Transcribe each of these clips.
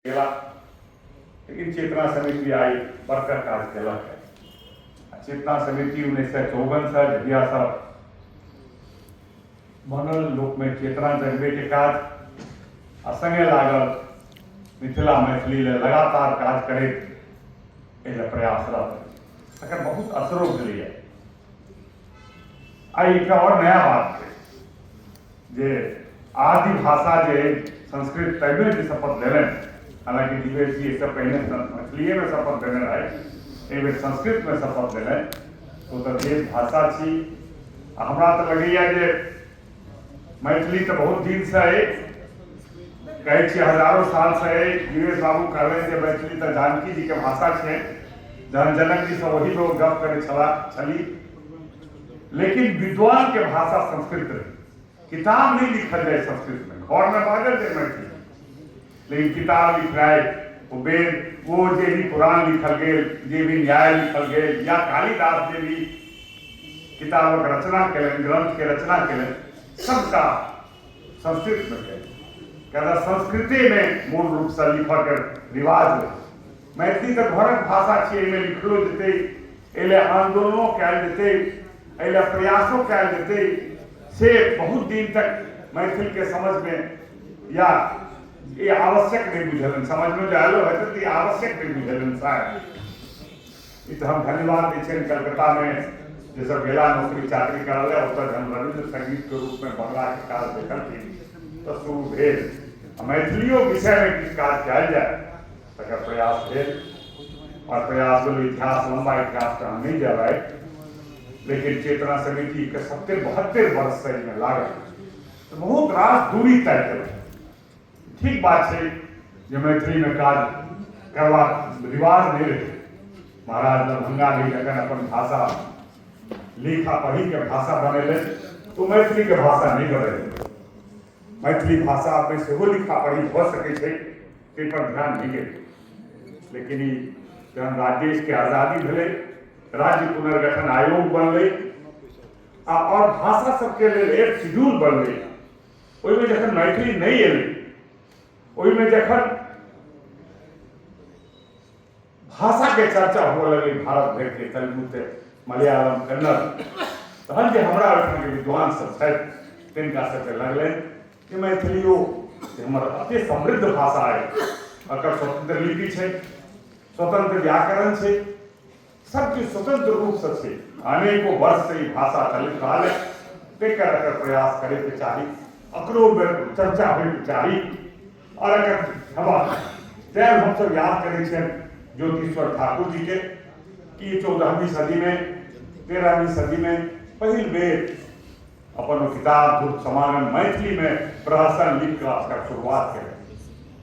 केला लेकिन चेतना समिति आई बरकर काज केलक है। चेतना समिति 1954 से जहिया से बनल लोक में चेतना जगबे के काज आ संगे लागल मिथिला मैथिली ले लगातार काज करे प्रयासरत तक बहुत असरो भेलै। आई एक और नया बात है जे आदि भाषा जे संस्कृत तैमे जे शपथ लेलनि, हालांकि दिवेश जी इससे पहले मैथिली में शपथ देने रहे, एक संस्कृत में शपथ लेने तो देश भाषा छी। हमरा तो लगैया जे मैथिली तो बहुत दिन से है, कहे छी हजारों साल से है। दिवेश बाबू कहले जे मैथिली तो जानकी जी के भाषा है, जहन जनक जी से वही लोग गप करे छली, लेकिन विद्वान के भाषा संस्कृत रही। किताब नहीं लिखल जाए संस्कृत में, घर में बाजल जाए मैथिली, लेकिन किताब लिखाए वो वेद वो जे भी पुराण लिखल गए, जे भी न्याय लिखल गए, या कालिदास जे भी किताबक रचना कलन, ग्रंथ के रचना कलन, सबका संस्कृत में कलन। क्या संस्कृति में मूल रूप से लिखक रिवाज है। मैथिली तो घरक भाषा छे, एमे लिखलो जेते, एले आंदोलनों कैल जेते, एले प्रयासों कैल जेते, से बहुत दिन तक मैथिल के समझ में या ये आवश्यक नहीं बुझलन, समझ में जो आलो है तो ये आवश्यक नहीं बुझलन शायद। इत हम धन्यवाद दै कलकत्ता में जे सब गेला नौकरी चाकरी करल है, उत्तर हम रविंद्र संगीत के रूप में बंगला के काज देखल तो शुरू भेल। मैथिलियों विषय में किस काज किया जाए तक प्रयास भेल, और प्रयास बोलो इतिहास लंबा इतिहास का हम नहीं जाए, लेकिन चेतना समिति के 70-72 वर्ष से में लागल तो बहुत रास दूरी तय कर। ठीक बात है जो मैथिली में काज करवा रिवाज नहीं रहे। महाराज दरभंगा भी जगह अपन भाषा लिखा पढ़ी के भाषा बने तो मैथिली के भाषा नहीं बने। मैथिली भाषा में से वो लिखा पढ़ी हो सके पर ध्यान नहीं गए, लेकिन जब राज्य के आजादी भेले, राज्य पुनर्गठन आयोग बनले और भाषा सबके लिए एक शेड्यूल बनले, ओहिमे जखन मैथिली नहीं एले, ओहिमे जखन भाषा के चर्चा हुए लगे भारत भर के, तेलुगु मलयालम कन्नड़, तहन जे हमरा ओहिठाम के विद्वान सब छथि तिनका सबके लगलै कि मैथिलियो हमर अति समृद्ध भाषा है, अकर स्वतंत्र लिपि है, स्वतंत्र व्याकरण है, सब चीज स्वतंत्र रूप से छे। अनेकों वर्ष से भाषा चलित रहा है, तेकर प्रयास करे के चाही, अकरो चर्चा होय के चाही। और अगर हम तैं हम सब याद करे ज्योतिश्वर ठाकुर जी के कि 14वीं सदी में 13वीं सदी में पहिल बेर अपन किताब धूर्त समागम मैथिली में प्रहसन लिख कर शुरुआत करे।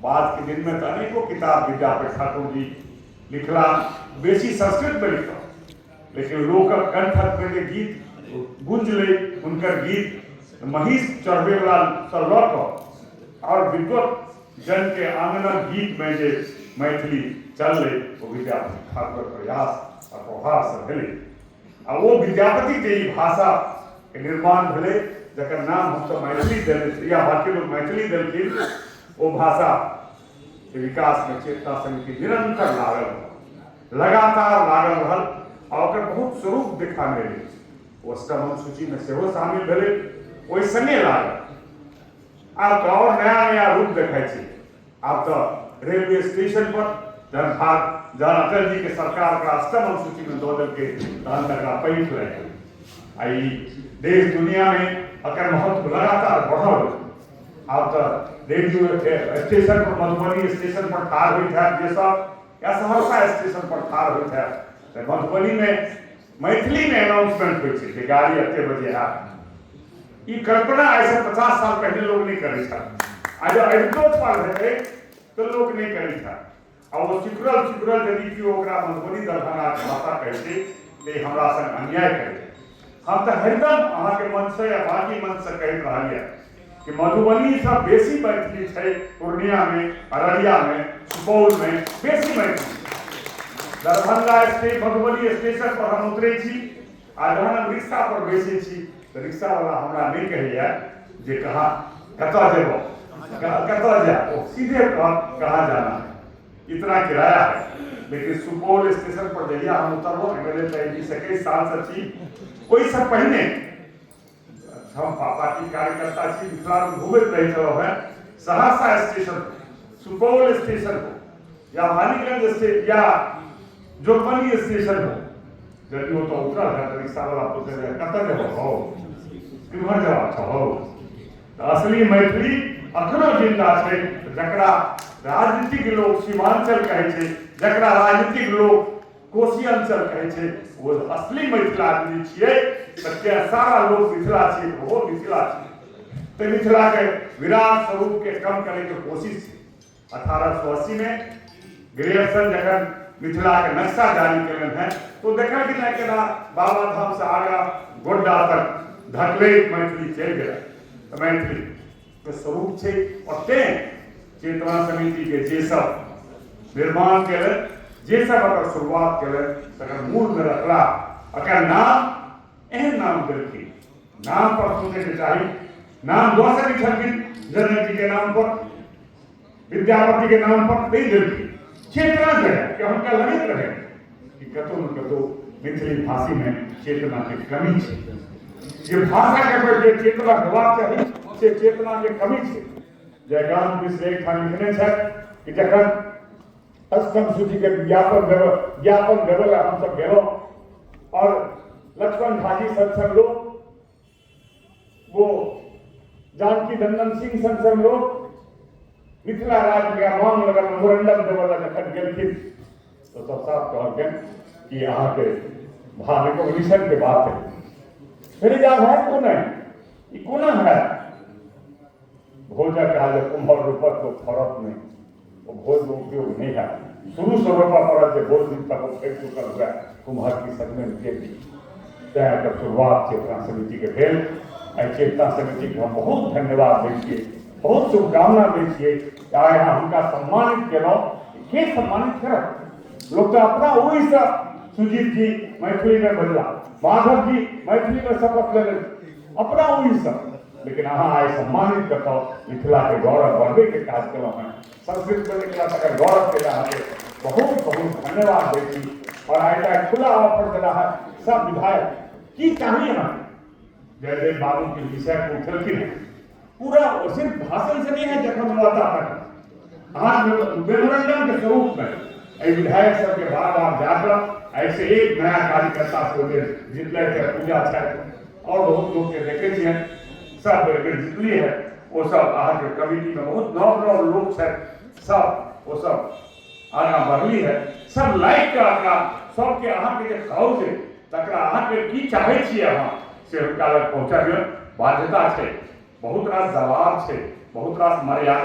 बाद के दिन में तो अनेकों किताब विद्यापति ठाकुर जी लिखला, बेसी संस्कृत में लिखा, लेकिन लोक कंठक में गीत गुंजले, उनकर गीत महिष चढ़वे वाला से लौट और विद्वत जन के आंगन गीत में जे मैथिली चल वो विद्यापति ठाकुर प्रयास और प्रभाव से भेले। आ वो विद्यापति के भाषा के निर्माण भेले, जकर नाम हम सब मैथिली देने या बाकी लोग मैथिली देलखिन। वो भाषा के विकास में चेतना समिति निरंतर लागल, लगातार लागल रहल और बहुत स्वरूप देखा मिले। वो स्तंभ सूची में सेहो शामिल भेले, ओहि संगे लागल। अब तो और नया नया रूप देखा छी। अब तो रेलवे स्टेशन पर जन अटल जी के सरकार का स्तंभ सूची में दो दल के तहन तक पैठ रहे। आई देश दुनिया में अकर महत्व लगातार बढ़ल। अब तो रेडियो स्टेशन पर, मधुबनी स्टेशन पर ठार हुई था जे सब, या सहरसा स्टेशन पर ठार हुई था, तो मधुबनी में मैथिली में अनाउंसमेंट हुई थी कि गाड़ी अते बजे है। ये कल्पना ऐसे 50 साल पहले लोग नहीं करी था। आज अड़ितो पर है तो लोग नहीं करी था। और वो सिकुरल यदि कि ओकरा मधुबनी दरभंगा के भाषा कहते ते हमरा संग अन्याय करे। हम तो हरदम अहाँ के मन से या बाकी मन से कह रहा कि मधुबनी से बेसी मैथिली है, पूर्णिया में, अररिया में, सुपौल में बेसी मैथिली। दरभंगा स्टेशन मधुबनी स्टेशन पर हम उतरे छी, आ जहन हम रिक्शा पर बैसे छी तो रिक्शा वाला हमरा नहीं कहैया जे कहाँ कतऽ जेबो, कहाँ जाए, सीधे कहाँ जाना है, इतना किराया है। लेकिन सुपौल स्टेशन पर जहिया हम उतरलो एमएलए तय सके सांसद छी कोई सब पहिने हम पार्टी कार्यकर्ता छी मिथिला में घूमत रहे चलो है सहरसा स्टेशन सुपौल स्टेशन हो या मानीगंज स्टेशन या जोगबनी स्टेशन हो यदि वो तो उतरा है रिक्शा वाला पूछे कतऽ जब हो किम्हर जवाब हो। असली मैथिली अखनो जिंदा है जकरा राजनीतिक लोग सीमांचल कहे छे, जकरा राजनीतिक लोग कोशी अंचल कहे छे, वो असली मिथिला आदमी छिए। सत्य सारा लोग मिथिला छे, वो मिथिला छे। तो मिथिला के विराट स्वरूप के कम करे के कोशिश 1880 में ग्रेयर्सन जखन मिथिला के नक्शा जारी करें हैं तो देखा कि ना केना बाबा धाम से आगा गोड्डा तक धकले मैथिली चल गया। तो मैथिली के स्वरूप छे और ते चेतना समिति के जे सब निर्माण के जे सब अगर शुरुआत के तकर मूल में रखला अगर नाम एहन नाम देलखिन नाम पर सुनने के चाहिए नाम दोसर छलखिन जनक जी के नाम पर विद्यापति के नाम पर नहीं देलखिन चेतना है कि हमका लगित रहे कि कतो न कतो मिथिली भाषी में चेतना की कमी है। ये भाषा के प्रति चेतना होबाक चाहिए से चेतना के कमी है। जयकांत मिश्र एक ठाम लिखने छै कि जखन अष्टम सूची के ज्ञापन देवल हम सब गेलो और लक्ष्मण भाजी संग लोग वो जानकी नंदन सिंह संग लोग मिथिला राज्य के मांग लगल मेमोरेंडम देवल जखन गेलखिन तो सब साफ कहलखिन कि यहाँ के रिकॉग्निशन के बात है फिर जा है तो नहीं कोना है भोजन काल कुंभर रूपक को फरक में वो भोज में उपयोग नहीं है शुरू से रोपा पड़ा जो भोज दिन तक वो फेंक चुका हुआ कुम्हार की सदमे में फेंक दी तब शुरुआत चेतना समिति के भेल चेतना समिति को हम बहुत धन्यवाद दै बहुत शुभकामना दै आए हमका सम्मानित केलौ के सम्मानित कर लोग तो अपना वही से सुजीत जी मैथिली में बदला माधव जी मैथिली में शपथ ले अपना वही सब लेकिन अहाँ आए सम्मानित करता मिथिला के गौरव बढ़े के काज कलौ हैं संस्कृत में मिथिला तक गौरव के लिए बहुत बहुत धन्यवाद दै और आए खुला ऑफर दिला है सब विधायक की चाहिए हमें जयदेव बाबू के विषय को उठलखिन पूरा सिर्फ भाषण से नहीं है जखन होता तक आज मेमोरेंडम के स्वरूप में विधायक सब के बार जाकर ऐसे एक नया कार्यकर्ता को जितने के पूजा है और बहुत लोग के देखे सब जितनी है वो सब अहाँ के कमिटी में बहुत नव लोग है सब वो सब आगा बढ़ली है सब लाइक का आगा सबके अहाँ के खाओ से तकरा अहाँ के की चाहे छी अहाँ से हुनका लग पहुँचा बाध्यता है बहुत रास दबाव है बहुत रास मर्यादा